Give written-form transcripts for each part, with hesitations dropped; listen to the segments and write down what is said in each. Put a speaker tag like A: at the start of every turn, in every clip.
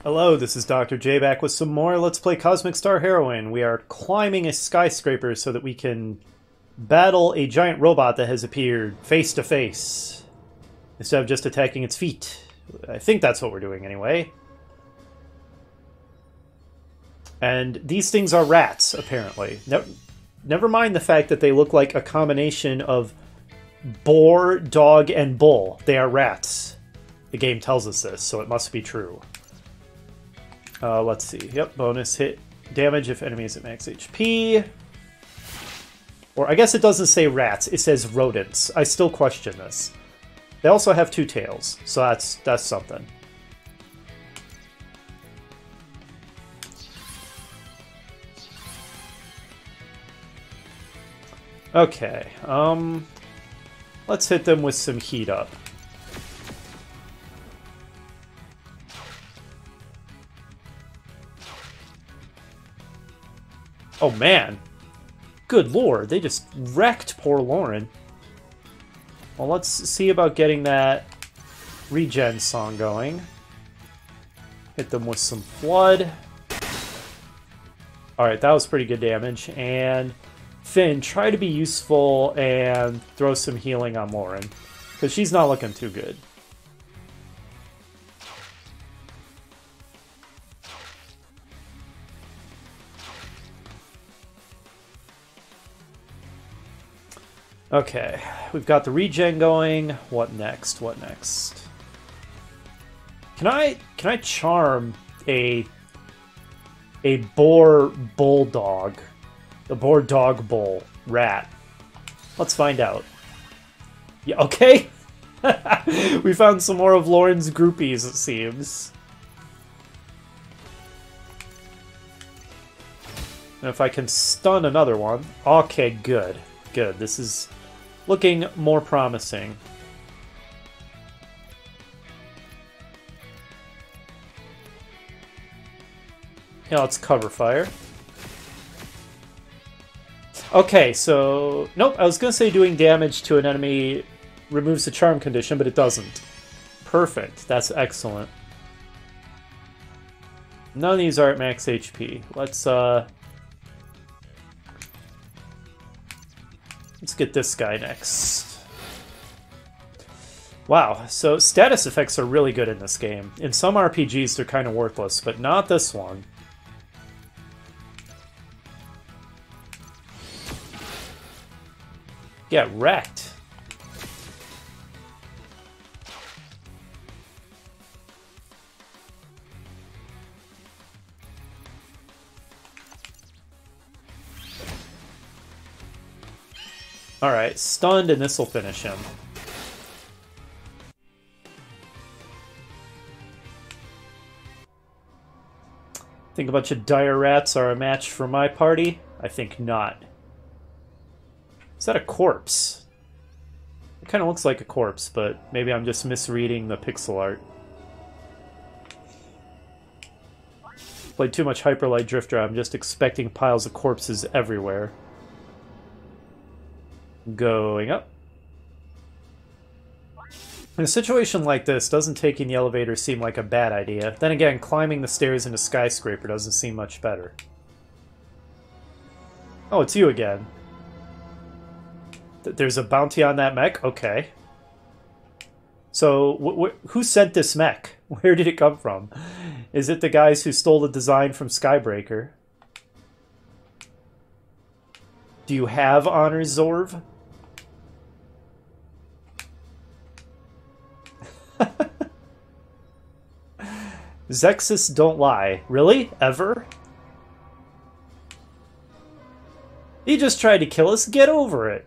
A: Hello, this is Dr. J back with some more Let's Play Cosmic Star Heroine. We are climbing a skyscraper so that we can battle a giant robot that has appeared face to face, instead of just attacking its feet. I think that's what we're doing anyway. And these things are rats, apparently. Never mind the fact that they look like a combination of boar, dog, and bull. They are rats. The game tells us this, so it must be true. Let's see. Yep, bonus hit damage if enemy is at max HP. Or I guess it doesn't say rats, it says rodents. I still question this. They also have two tails, so that's something. Okay, let's hit them with some heat up. Oh man, good lord, they just wrecked poor Lauren. Well, let's see about getting that regen song going. Hit them with some flood. Alright, that was pretty good damage. And Finn, try to be useful and throw some healing on Lauren, because she's not looking too good. Okay, we've got the regen going. What next? What next? Can I charm a boar bulldog? A boar dog bull rat. Let's find out. Yeah, okay. We found some more of Lauren's groupies, it seems. And if I can stun another one. Okay, good. Good. This is looking more promising. Yeah, let's cover fire. Okay, so... Nope, I was going to say doing damage to an enemy removes the charm condition, but it doesn't. Perfect. That's excellent. None of these are at max HP. Let's get this guy next. Wow, so status effects are really good in this game. In some RPGs, they're kind of worthless, but not this one. Get wrecked. Alright, stunned, and this will finish him. Think a bunch of dire rats are a match for my party? I think not. Is that a corpse? It kind of looks like a corpse, but maybe I'm just misreading the pixel art. Played too much Hyper Light Drifter, I'm just expecting piles of corpses everywhere. Going up. In a situation like this, doesn't taking the elevator seem like a bad idea. Then again, climbing the stairs in a skyscraper doesn't seem much better. Oh, it's you again. There's a bounty on that mech? Okay. So, who sent this mech? Where did it come from? Is it the guys who stole the design from Skybreaker? Do you have honors, Zorv? Zexus don't lie. Really? Ever? He just tried to kill us. Get over it.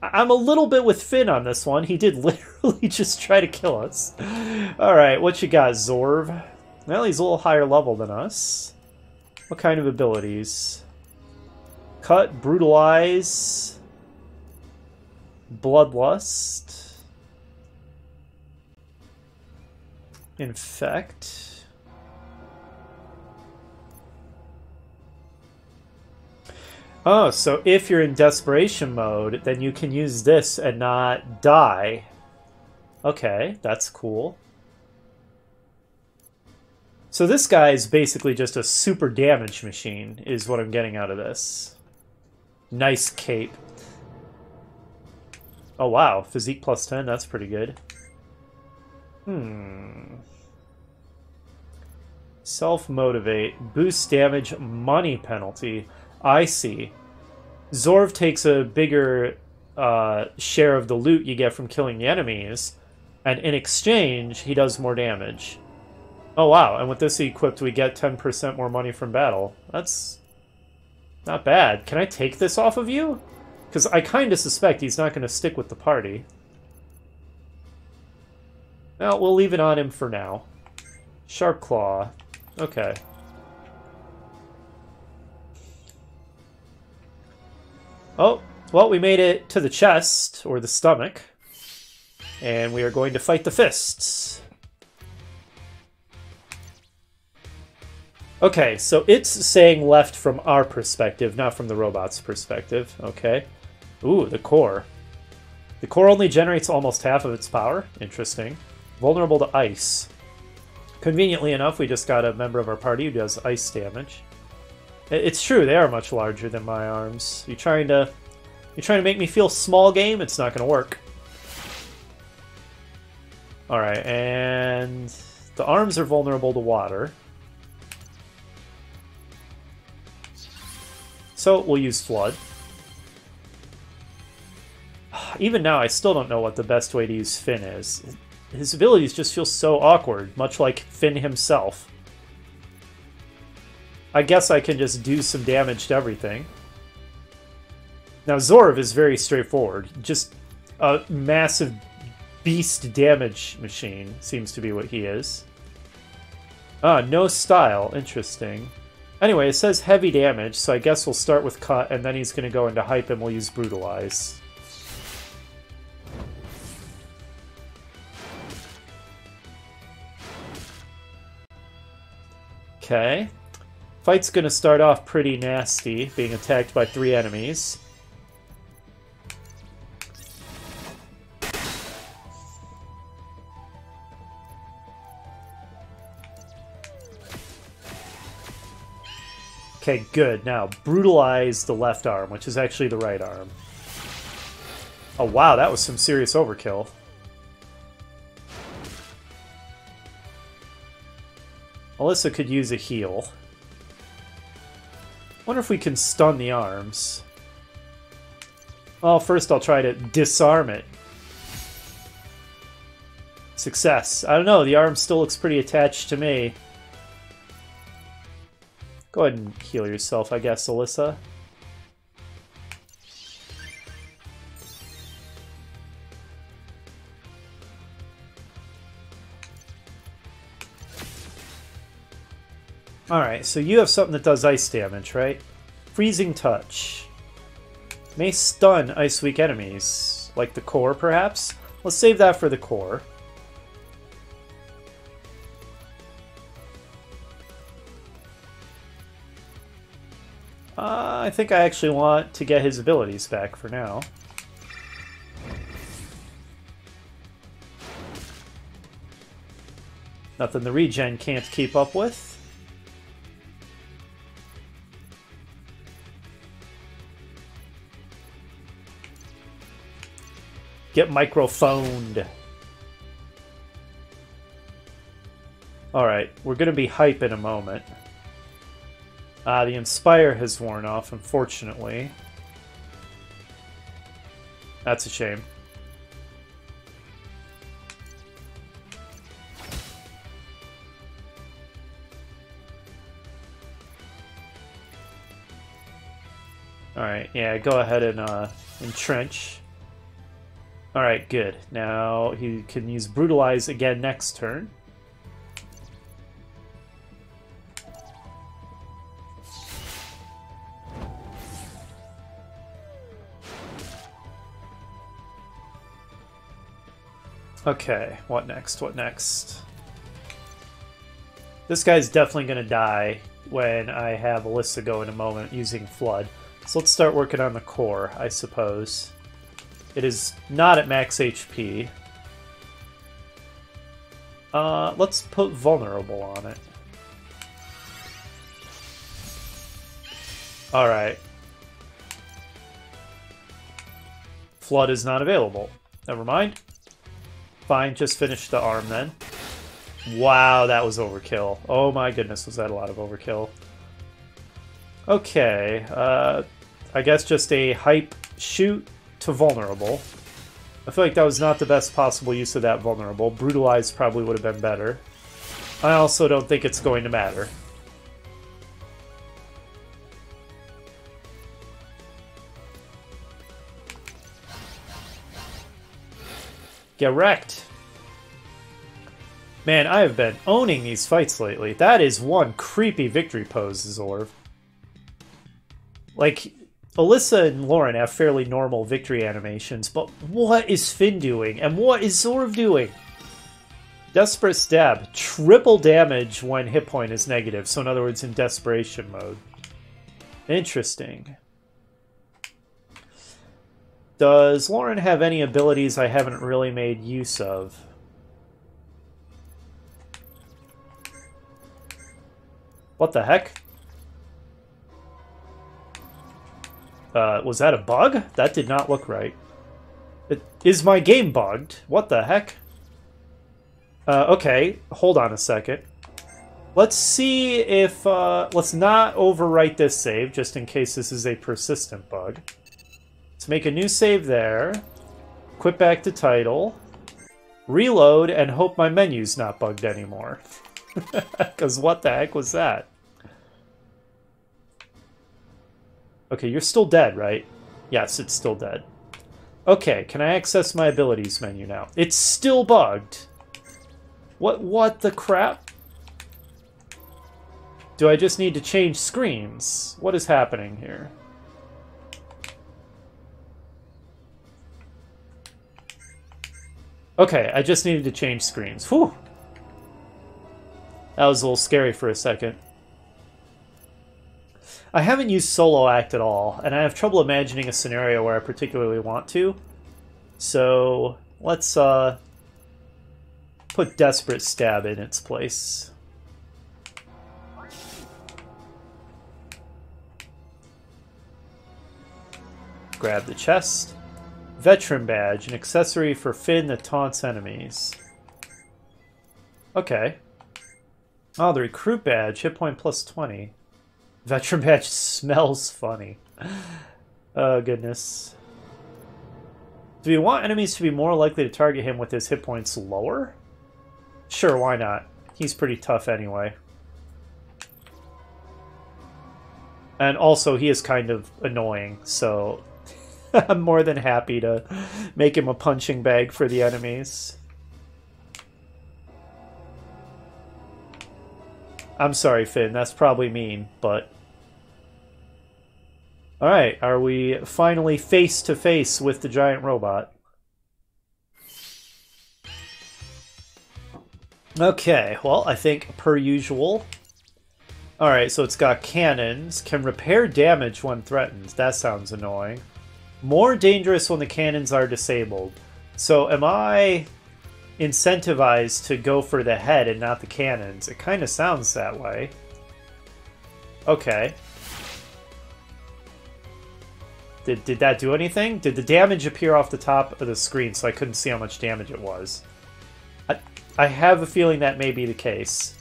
A: I'm a little bit with Finn on this one. He did literally just try to kill us. Alright, what you got, Zorv? Well, he's a little higher level than us. What kind of abilities? Cut, brutalize, bloodlust, infect. Oh, so if you're in desperation mode, then you can use this and not die. Okay, that's cool. So this guy is basically just a super damage machine, is what I'm getting out of this. Nice cape. Oh wow, physique plus 10, that's pretty good. Self-motivate, boost damage, money penalty. I see. Zorv takes a bigger share of the loot you get from killing the enemies, and in exchange, he does more damage. Oh wow, and with this equipped, we get 10% more money from battle. That's not bad. Can I take this off of you? Because I kind of suspect he's not going to stick with the party. Well, we'll leave it on him for now. Sharp Claw. Okay. Oh, well, we made it to the chest, or the stomach. And we are going to fight the fists. Okay, so it's saying left from our perspective, not from the robot's perspective. Okay. Ooh, the core. The core only generates almost half of its power. Interesting. Vulnerable to ice. Conveniently enough, we just got a member of our party who does ice damage. It's true, they are much larger than my arms. You're trying to make me feel small game? It's not going to work. Alright, and the arms are vulnerable to water. So we'll use Flood. Even now, I still don't know what the best way to use Finn is. His abilities just feel so awkward, much like Finn himself. I guess I can just do some damage to everything. Now, Zorv is very straightforward. Just a massive beast damage machine seems to be what he is. Ah, no style. Interesting. Anyway, it says heavy damage, so I guess we'll start with Cut, and then he's going to go into Hype, and we'll use Brutalize. Okay. Fight's going to start off pretty nasty, being attacked by 3 enemies. Okay, good. Now, brutalize the left arm, which is actually the right arm. Oh, wow, that was some serious overkill. Alyssa could use a heal. Wonder if we can stun the arms. Well, first I'll try to disarm it. Success. I don't know, the arm still looks pretty attached to me. Go ahead and heal yourself, I guess, Alyssa. Alright, so you have something that does ice damage, right? Freezing Touch. May stun ice weak enemies. Like the core, perhaps? Let's save that for the core. I think I actually want to get his abilities back for now. Nothing the regen can't keep up with. Get microphoned. Alright, we're going to be hype in a moment. The Inspire has worn off, unfortunately. That's a shame. Alright, yeah, go ahead and entrench. Alright, good. Now he can use Brutalize again next turn. Okay, what next? What next? This guy's definitely going to die when I have Alyssa go in a moment using Flood. So let's start working on the core, I suppose. It is not at max HP. Let's put Vulnerable on it. Alright. Flood is not available. Never mind. Fine, just finish the arm then. Wow, that was overkill. Oh my goodness, was that a lot of overkill. Okay, I guess just a hype shoot to vulnerable. I feel like that was not the best possible use of that vulnerable. Brutalized probably would have been better. I also don't think it's going to matter. Get wrecked. Man, I have been owning these fights lately. That is one creepy victory pose, Zorv. Like, Alyssa and Lauren have fairly normal victory animations, but what is Finn doing? And what is Zorv doing? Desperate Stab. Triple damage when hit point is negative. So in other words, in desperation mode. Interesting. Does Lauren have any abilities I haven't really made use of? What the heck? Was that a bug? That did not look right. Is my game bugged? What the heck? Okay, hold on a second. Let's see if... let's not overwrite this save, just in case this is a persistent bug. Let's make a new save there. Quit back to title. Reload, and hope my menu's not bugged anymore. Because what the heck was that? Okay, you're still dead, right? Yes, it's still dead. Okay, can I access my abilities menu now? It's still bugged. What the crap? Do I just need to change screens? What is happening here? Okay, I just needed to change screens. Whew! That was a little scary for a second. I haven't used Solo Act at all, and I have trouble imagining a scenario where I particularly want to. So, let's put Desperate Stab in its place. Grab the chest. Veteran Badge, an accessory for Finn that taunts enemies. Okay. Oh, the Recruit Badge, hit point plus 20. Veteran Badge smells funny. Oh, goodness. Do we want enemies to be more likely to target him with his hit points lower? Sure, why not? He's pretty tough anyway. And also, he is kind of annoying, so I'm more than happy to make him a punching bag for the enemies. I'm sorry, Finn, that's probably mean, but... Alright, are we finally face to face with the giant robot? Okay, well, I think per usual. Alright, so it's got cannons. Can repair damage when threatened. That sounds annoying. More dangerous when the cannons are disabled. So am I incentivized to go for the head and not the cannons? It kind of sounds that way. Okay. Did that do anything? Did the damage appear off the top of the screen so I couldn't see how much damage it was? I have a feeling that may be the case.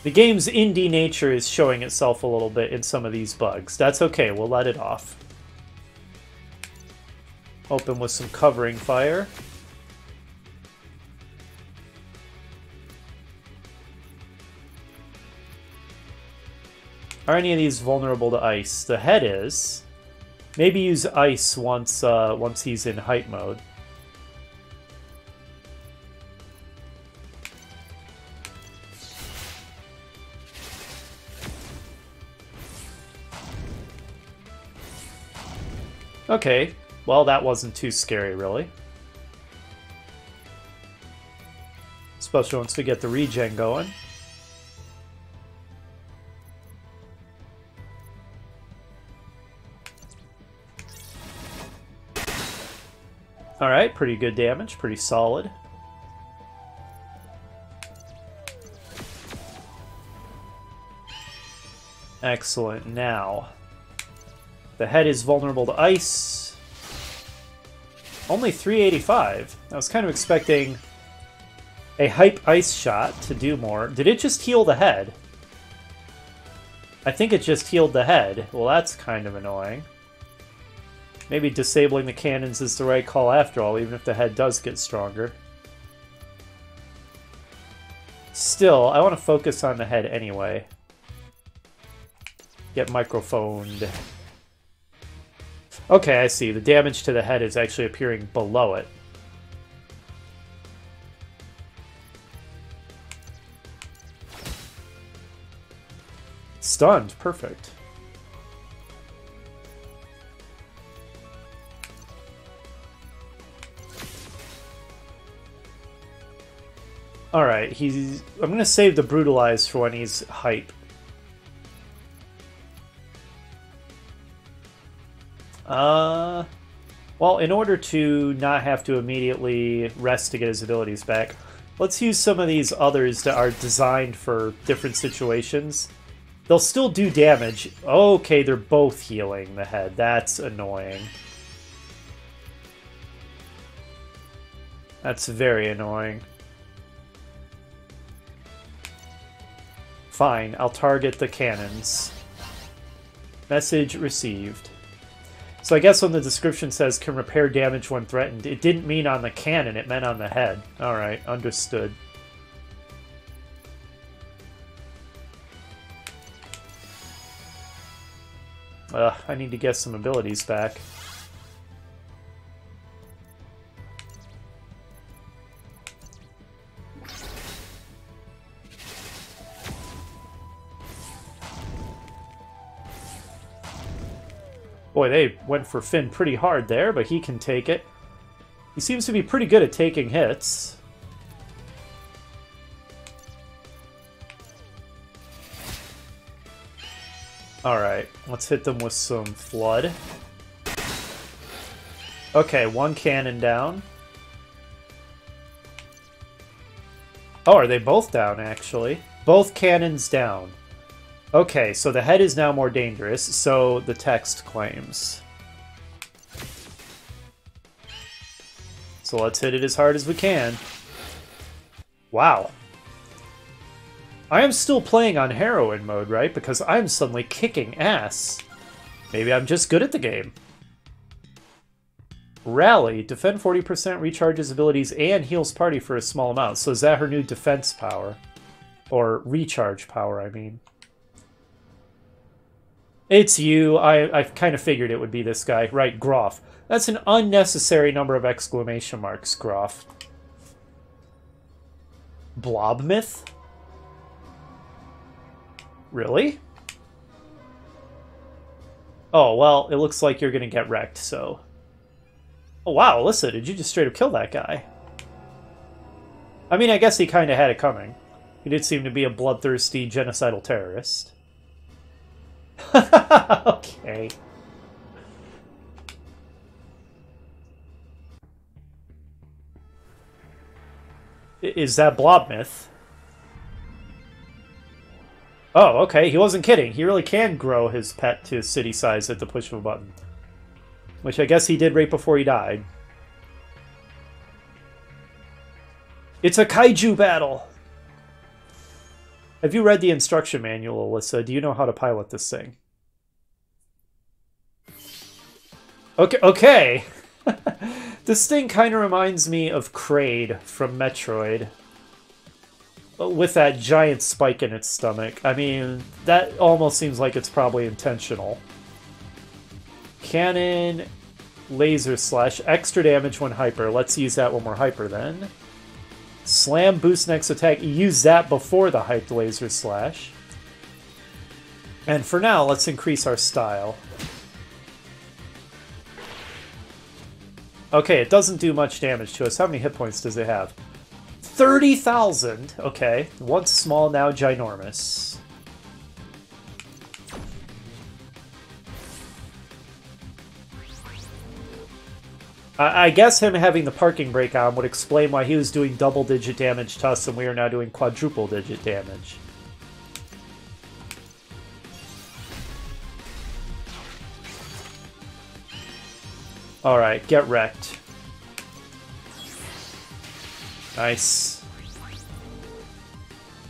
A: The game's indie nature is showing itself a little bit in some of these bugs. That's okay, we'll let it off. Open with some covering fire. Are any of these vulnerable to ice? The head is. Maybe use ice once he's in hype mode. Okay, well that wasn't too scary really. Especially once we get the regen going. Alright, pretty good damage, pretty solid. Excellent. Now, the head is vulnerable to ice. Only 385. I was kind of expecting a hype ice shot to do more. Did it just heal the head? I think it just healed the head. Well, that's kind of annoying. Maybe disabling the cannons is the right call after all, even if the head does get stronger. Still, I want to focus on the head anyway. Get microphoned. Okay, I see. The damage to the head is actually appearing below it. Stunned. Perfect. Alright, I'm gonna save the Brutalize for when he's hype. Well, in order to not have to immediately rest to get his abilities back, let's use some of these others that are designed for different situations. They'll still do damage. Okay, they're both healing the head. That's annoying. That's very annoying. Fine, I'll target the cannons. Message received. So I guess when the description says can repair damage when threatened, it didn't mean on the cannon, it meant on the head. Alright, understood. I need to get some abilities back. Boy, they went for Finn pretty hard there, but he can take it. He seems to be pretty good at taking hits. Alright, let's hit them with some Flood. Okay, one cannon down. Oh, are they both down, actually? Both cannons down. Okay, so the head is now more dangerous, so the text claims. So let's hit it as hard as we can. Wow. I am still playing on Heroine mode, right? Because I'm suddenly kicking ass. Maybe I'm just good at the game. Rally. Defend 40%, recharges abilities, and heals party for a small amount. So is that her new defense power? Or recharge power, I mean. It's you. I kind of figured it would be this guy. Right, Groff. That's an unnecessary number of exclamation marks, Groff. Blobmyth? Really? Oh, well, it looks like you're going to get wrecked, so... Oh, wow, Alyssa, did you just straight up kill that guy? I mean, I guess he kind of had it coming. He did seem to be a bloodthirsty, genocidal terrorist. Okay. Is that Blobmyth? Oh, okay, he wasn't kidding. He really can grow his pet to city size at the push of a button. Which I guess he did right before he died. It's a kaiju battle! Have you read the instruction manual, Alyssa? Do you know how to pilot this thing? Okay, okay! This thing kind of reminds me of Kraid from Metroid. With that giant spike in its stomach. I mean, that almost seems like it's probably intentional. Cannon, laser slash, extra damage when hyper. Let's use that when we're hyper then. Slam, boost next attack. Use that before the hyped laser slash. And for now, let's increase our style. Okay, it doesn't do much damage to us. How many hit points does it have? 30,000! Okay. Once small, now ginormous. I guess him having the parking brake on would explain why he was doing double-digit damage to us and we are now doing quadruple-digit damage. Alright, get wrecked. Nice.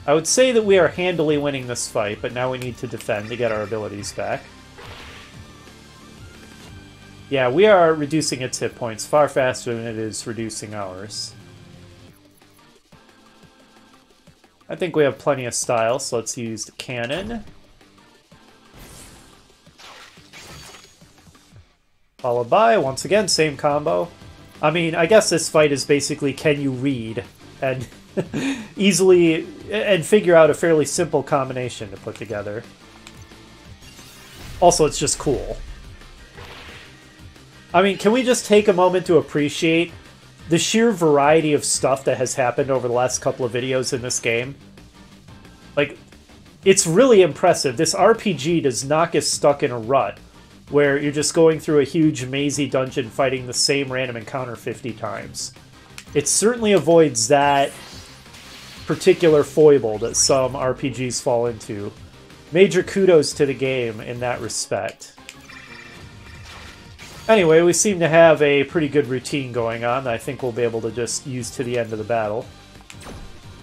A: I would say that we are handily winning this fight, but now we need to defend to get our abilities back. Yeah, we are reducing its hit points far faster than it is reducing ours. I think we have plenty of style, so let's use the cannon. Followed by, once again, same combo. I mean, I guess this fight is basically can you read and easily and figure out a fairly simple combination to put together. Also, it's just cool. I mean, can we just take a moment to appreciate the sheer variety of stuff that has happened over the last couple of videos in this game? Like, it's really impressive. This RPG does not get stuck in a rut where you're just going through a huge mazy dungeon fighting the same random encounter 50 times. It certainly avoids that particular foible that some RPGs fall into. Major kudos to the game in that respect. Anyway, we seem to have a pretty good routine going on that I think we'll be able to just use to the end of the battle.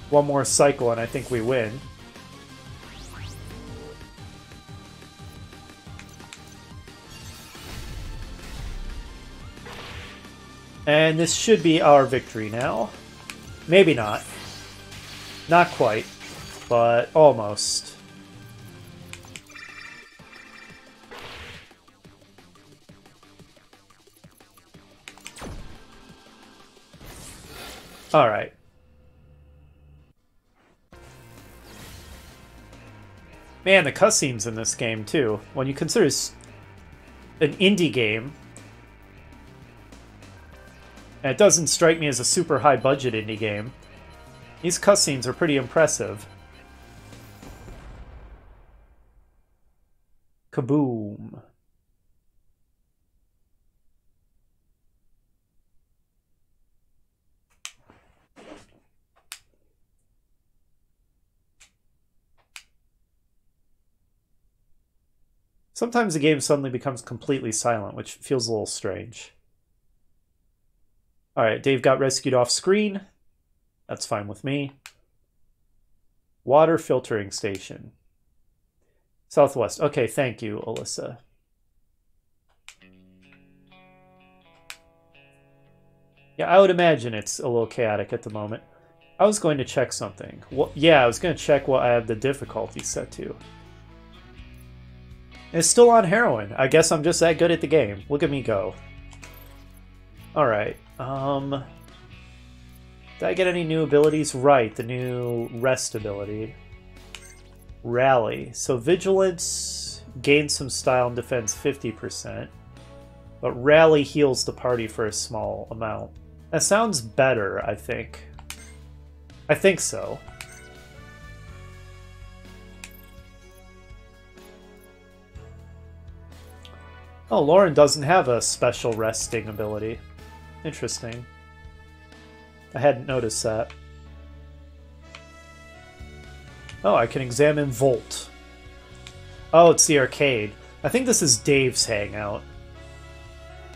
A: One more cycle and I think we win. And this should be our victory now. Maybe not. Not quite, but almost. Alright. Man, the cutscenes in this game, too. When you consider it's an indie game, and it doesn't strike me as a super high-budget indie game, these cutscenes are pretty impressive. Kaboom. Sometimes the game suddenly becomes completely silent, which feels a little strange. Alright, Dave got rescued off screen. That's fine with me. Water filtering station. Southwest. Okay, thank you, Alyssa. Yeah, I would imagine it's a little chaotic at the moment. I was going to check something. Well, yeah, I was going to check what I have the difficulty set to. It's still on heroin. I guess I'm just that good at the game. Look at me go. Alright. Did I get any new abilities? Right, the new rest ability. Rally. So Vigilance gains some style and defense 50%. But Rally heals the party for a small amount. That sounds better, I think. I think so. Oh, Lauren doesn't have a special resting ability. Interesting. I hadn't noticed that. Oh, I can examine Volt. Oh, it's the arcade. I think this is Dave's hangout.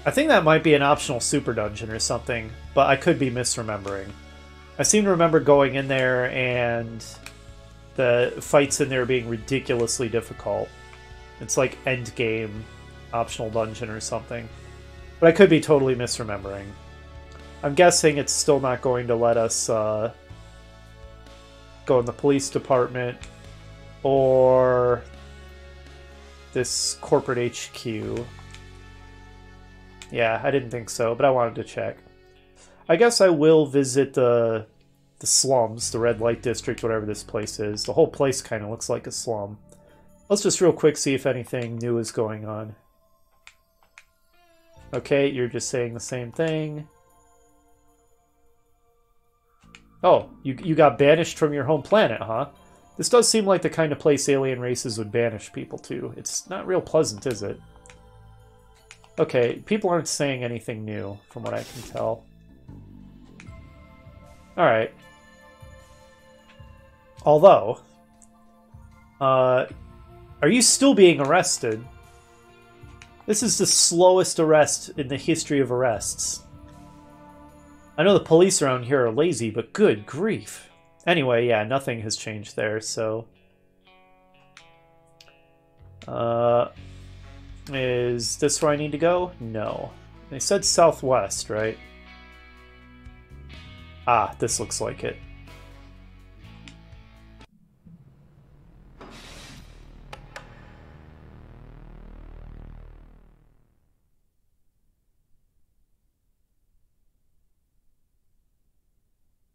A: I think that might be an optional super dungeon or something, but I could be misremembering. I seem to remember going in there and the fights in there being ridiculously difficult. It's like endgame optional dungeon or something. But I could be totally misremembering. I'm guessing it's still not going to let us go in the police department or this corporate HQ. Yeah, I didn't think so, but I wanted to check. I guess I will visit the slums, the red light district, whatever this place is. The whole place kind of looks like a slum. Let's just real quick see if anything new is going on. Okay, you're just saying the same thing. Oh, you got banished from your home planet, huh? This does seem like the kind of place alien races would banish people to. It's not real pleasant, is it? Okay, people aren't saying anything new, from what I can tell. Alright. Although, are you still being arrested? This is the slowest arrest in the history of arrests. I know the police around here are lazy, but good grief. Anyway, yeah, nothing has changed there, so... Is this where I need to go? No. They said southwest, right? Ah, this looks like it.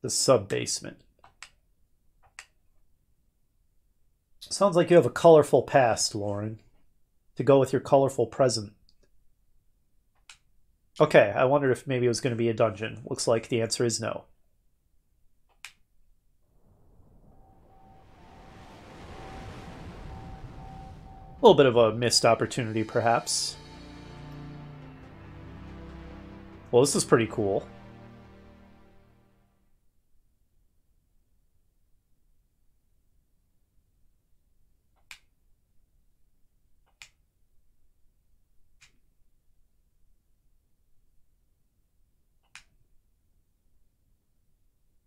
A: The sub-basement. Sounds like you have a colorful past, Lauren, to go with your colorful present. Okay, I wondered if maybe it was going to be a dungeon. Looks like the answer is no. A little bit of a missed opportunity, perhaps. Well, this is pretty cool.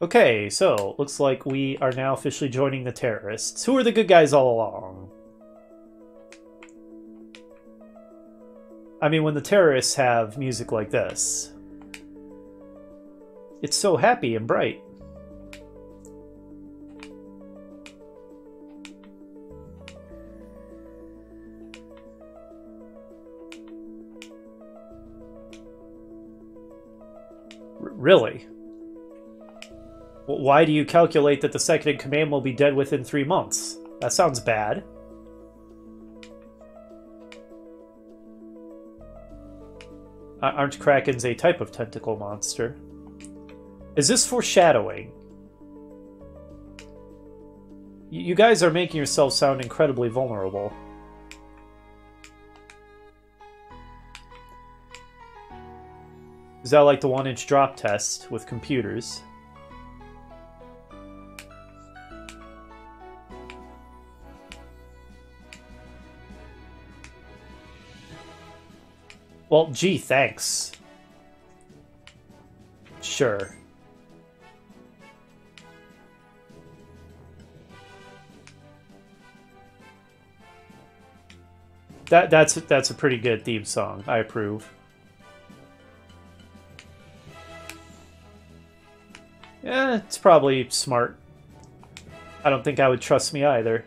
A: Okay, so looks like we are now officially joining the terrorists. Who are the good guys all along? I mean, when the terrorists have music like this, it's so happy and bright. Really? Why do you calculate that the second in command will be dead within 3 months? That sounds bad. Aren't Krakens a type of tentacle monster? Is this foreshadowing? You guys are making yourself sound incredibly vulnerable. Is that like the 1-inch drop test with computers? Well, gee, thanks. Sure. That's a pretty good theme song. I approve. Yeah, it's probably smart. I don't think I would trust me either.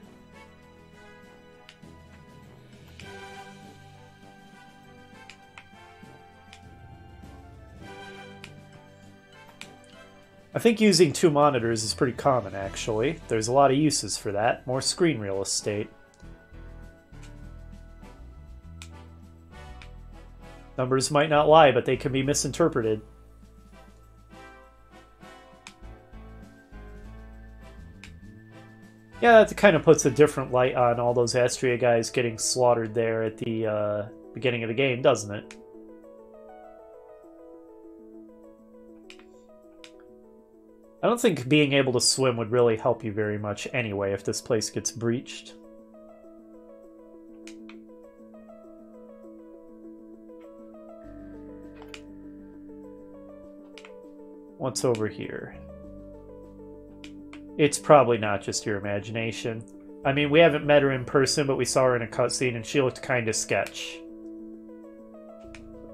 A: I think using 2 monitors is pretty common, actually. There's a lot of uses for that. More screen real estate. Numbers might not lie, but they can be misinterpreted. Yeah, that kind of puts a different light on all those Astria guys getting slaughtered there at the beginning of the game, doesn't it? I don't think being able to swim would really help you very much anyway if this place gets breached. What's over here? It's probably not just your imagination. I mean, we haven't met her in person, but we saw her in a cutscene and she looked kind of sketch.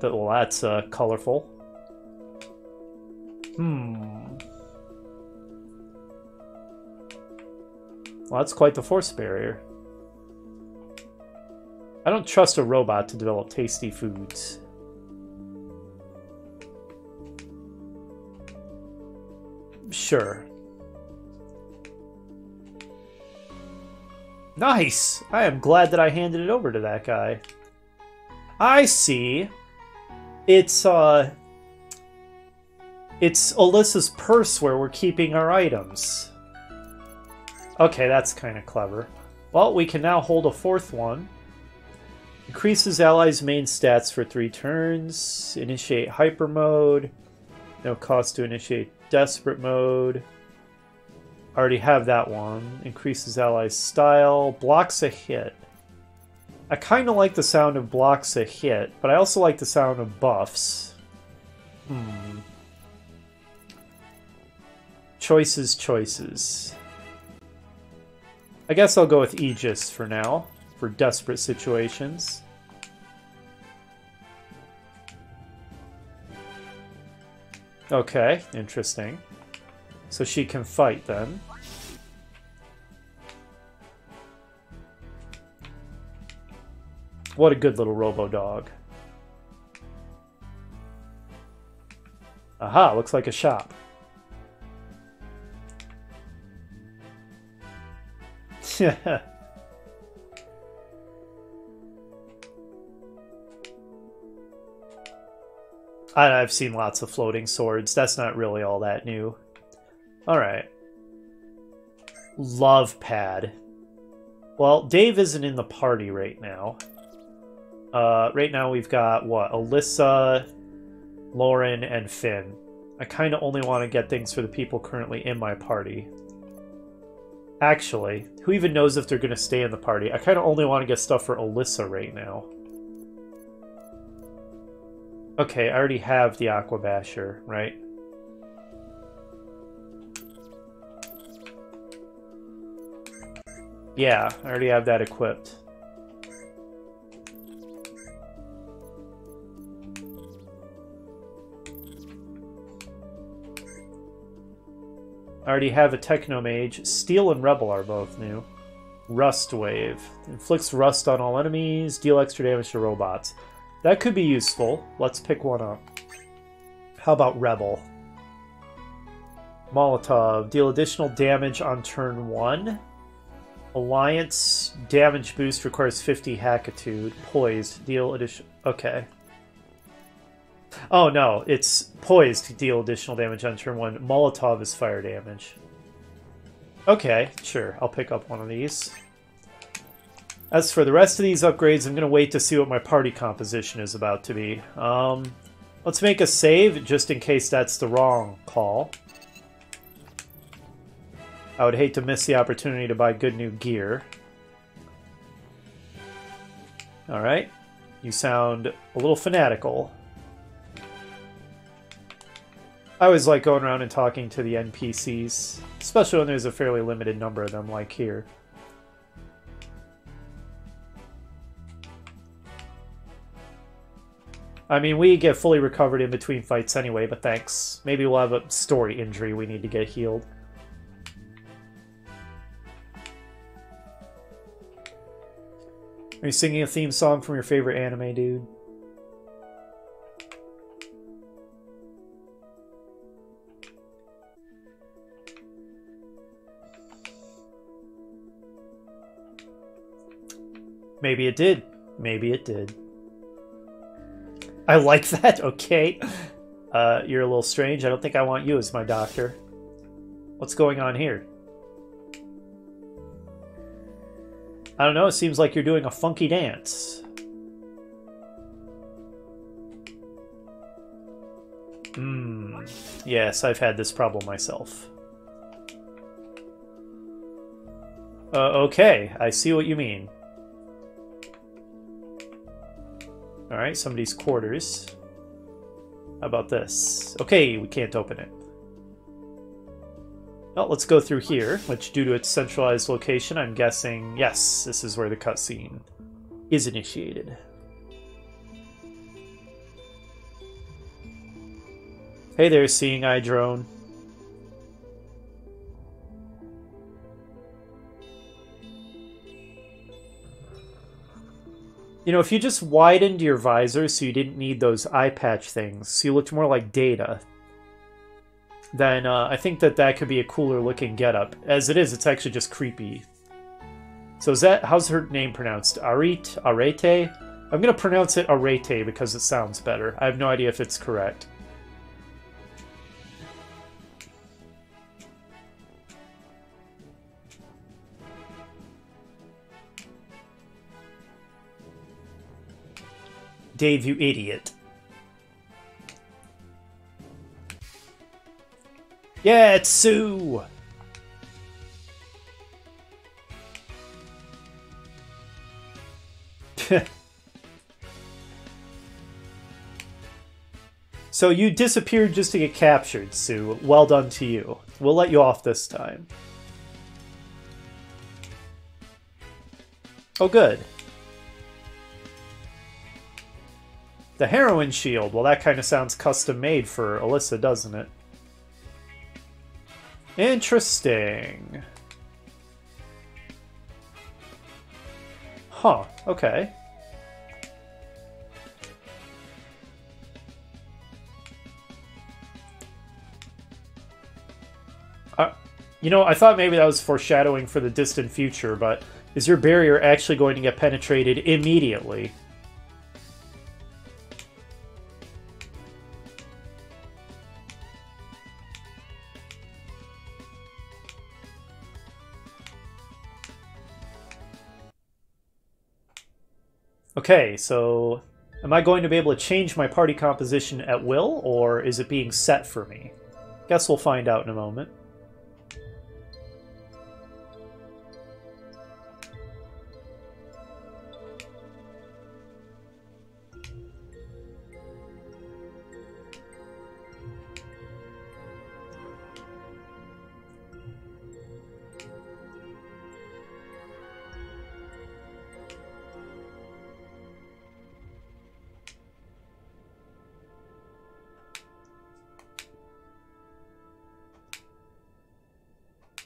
A: Well, that's colorful. Well, that's quite the force barrier. I don't trust a robot to develop tasty foods. Sure. Nice! I am glad that I handed it over to that guy. I see. It's Alyssa's purse where we're keeping our items. Okay, that's kind of clever. Well, we can now hold a 4th one. Increases allies' main stats for 3 turns. Initiate hyper mode. No cost to initiate desperate mode. Already have that one. Increases allies' style. Blocks a hit. I kind of like the sound of blocks a hit, but I also like the sound of buffs. Choices, choices. I guess I'll go with Aegis for now, for desperate situations. Okay, interesting. So she can fight then. What a good little robo-dog. Aha, looks like a shop. I've seen lots of floating swords. That's not really all that new. Alright. Love pad. Well, Dave isn't in the party right now. Right now we've got, what, Alyssa, Lauren, and Finn. I kind of only want to get things for the people currently in my party. Actually, who even knows if they're going to stay in the party? I kind of only want to get stuff for Alyssa right now. Okay, I already have the Aqua Basher, right? Yeah, I already have that equipped. I already have a Technomage. Steel and Rebel are both new. Rust Wave. Inflicts rust on all enemies, deal extra damage to robots. That could be useful. Let's pick one up. How about Rebel? Molotov. Deal additional damage on turn 1. Alliance. Damage boost requires 50 Hackitude. Poised. Deal additional... Okay. Oh no, it's poised to deal additional damage on turn 1. Molotov is fire damage. Okay, sure, I'll pick up one of these. As for the rest of these upgrades, I'm going to wait to see what my party composition is about to be. Let's make a save, just in case that's the wrong call. I would hate to miss the opportunity to buy good new gear. Alright, you sound a little fanatical. I always like going around and talking to the NPCs, especially when there's a fairly limited number of them, like here. I mean, we get fully recovered in between fights anyway, but thanks. Maybe we'll have a story injury we need to get healed. Are you singing a theme song from your favorite anime, dude? Maybe it did. Maybe it did. I like that, okay. You're a little strange. I don't think I want you as my doctor. What's going on here? I don't know, it seems like you're doing a funky dance. Yes, I've had this problem myself. Okay, I see what you mean. Alright, somebody's quarters. How about this? Okay, we can't open it. Well, let's go through here, which due to its centralized location, I'm guessing, yes, this is where the cutscene is initiated. Hey there, Seeing Eye Drone. You know, if you just widened your visor so you didn't need those eye patch things, so you looked more like Data, then I think that could be a cooler looking getup. As it is, it's actually just creepy. So is that, how's her name pronounced? Arete? Arete? I'm going to pronounce it Arete because it sounds better. I have no idea if it's correct. Dave, you idiot. Yeah, it's Sue! So you disappeared just to get captured, Sue. Well done to you. We'll let you off this time. Oh, good. The heroine shield. Well, that kind of sounds custom-made for Alyssa, doesn't it? Interesting. Huh, okay. You know, I thought maybe that was foreshadowing for the distant future, but is your barrier actually going to get penetrated immediately? Okay, so am I going to be able to change my party composition at will, or is it being set for me? Guess we'll find out in a moment.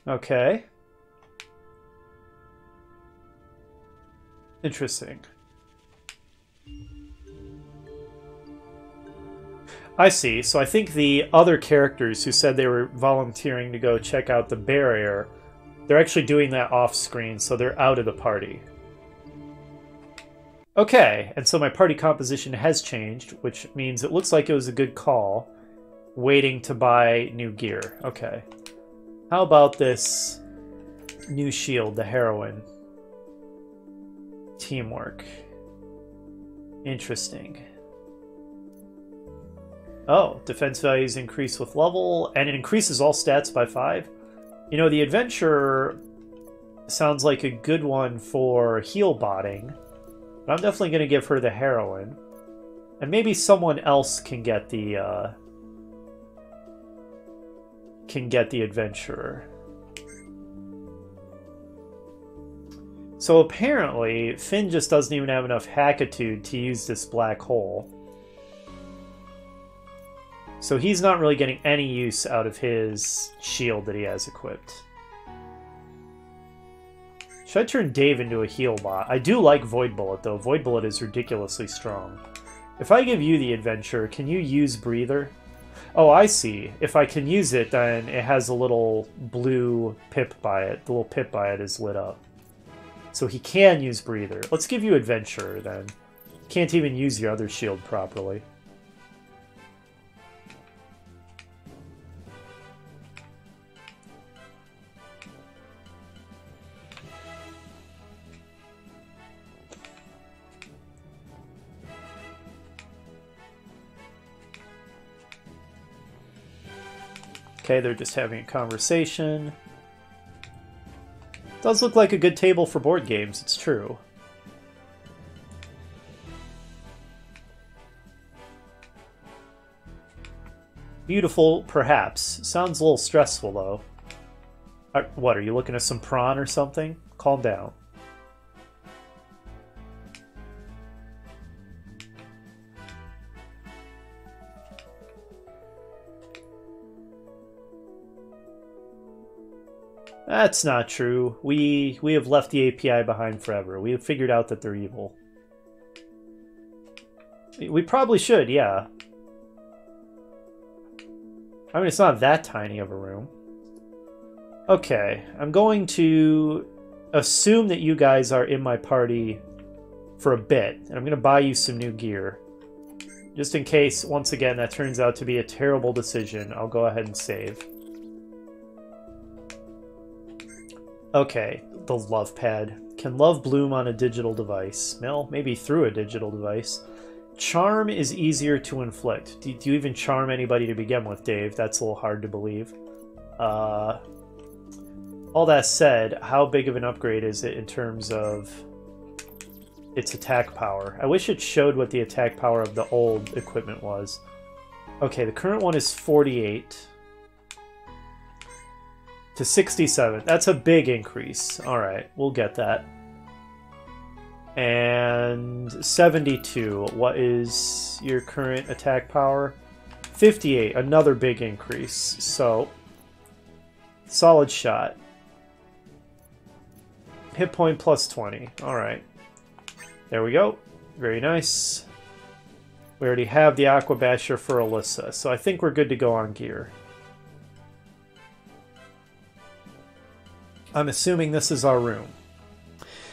A: Okay. Interesting. I see. So I think the other characters who said they were volunteering to go check out the barrier, they're actually doing that off screen, so they're out of the party. Okay, and so my party composition has changed, which means it looks like it was a good call, waiting to buy new gear. Okay. How about this new shield, the heroine? Teamwork. Interesting. Oh, defense values increase with level, and it increases all stats by 5. You know, the adventurer sounds like a good one for heal botting, but I'm definitely going to give her the heroine. And maybe someone else can get the adventurer. So apparently, Finn just doesn't even have enough hackitude to use this black hole. So he's not really getting any use out of his shield that he has equipped. Should I turn Dave into a heal bot? I do like Void Bullet, though. Void Bullet is ridiculously strong. If I give you the adventure, can you use Breather? Oh, I see. If I can use it, then it has a little blue pip by it. The little pip by it is lit up. So he can use Breather. Let's give you Adventurer, then. Can't even use your other shield properly. Okay, they're just having a conversation. Does look like a good table for board games, it's true. Beautiful, perhaps. Sounds a little stressful, though. What, are you looking at some prawn or something? Calm down. That's not true. We have left the API behind forever. We have figured out that they're evil. We probably should, yeah. I mean, it's not that tiny of a room. Okay, I'm going to assume that you guys are in my party for a bit, and I'm going to buy you some new gear. Just in case, once again, that turns out to be a terrible decision, I'll go ahead and save. Okay, the love pad. Can love bloom on a digital device? Well, maybe through a digital device. Charm is easier to inflict. Do you even charm anybody to begin with, Dave? That's a little hard to believe. All that said, how big of an upgrade is it in terms of its attack power. I wish it showed what the attack power of the old equipment was. Okay, the current one is 48 to 67. That's a big increase. All right, we'll get that. And 72. What is your current attack power? 58. Another big increase. So, solid shot. Hit point plus 20. All right. There we go. Very nice. We already have the Aqua Basher for Alyssa, so I think we're good to go on gear. I'm assuming this is our room.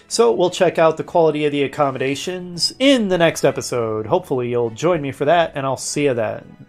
A: So we'll check out the quality of the accommodations in the next episode. Hopefully you'll join me for that, and I'll see you then.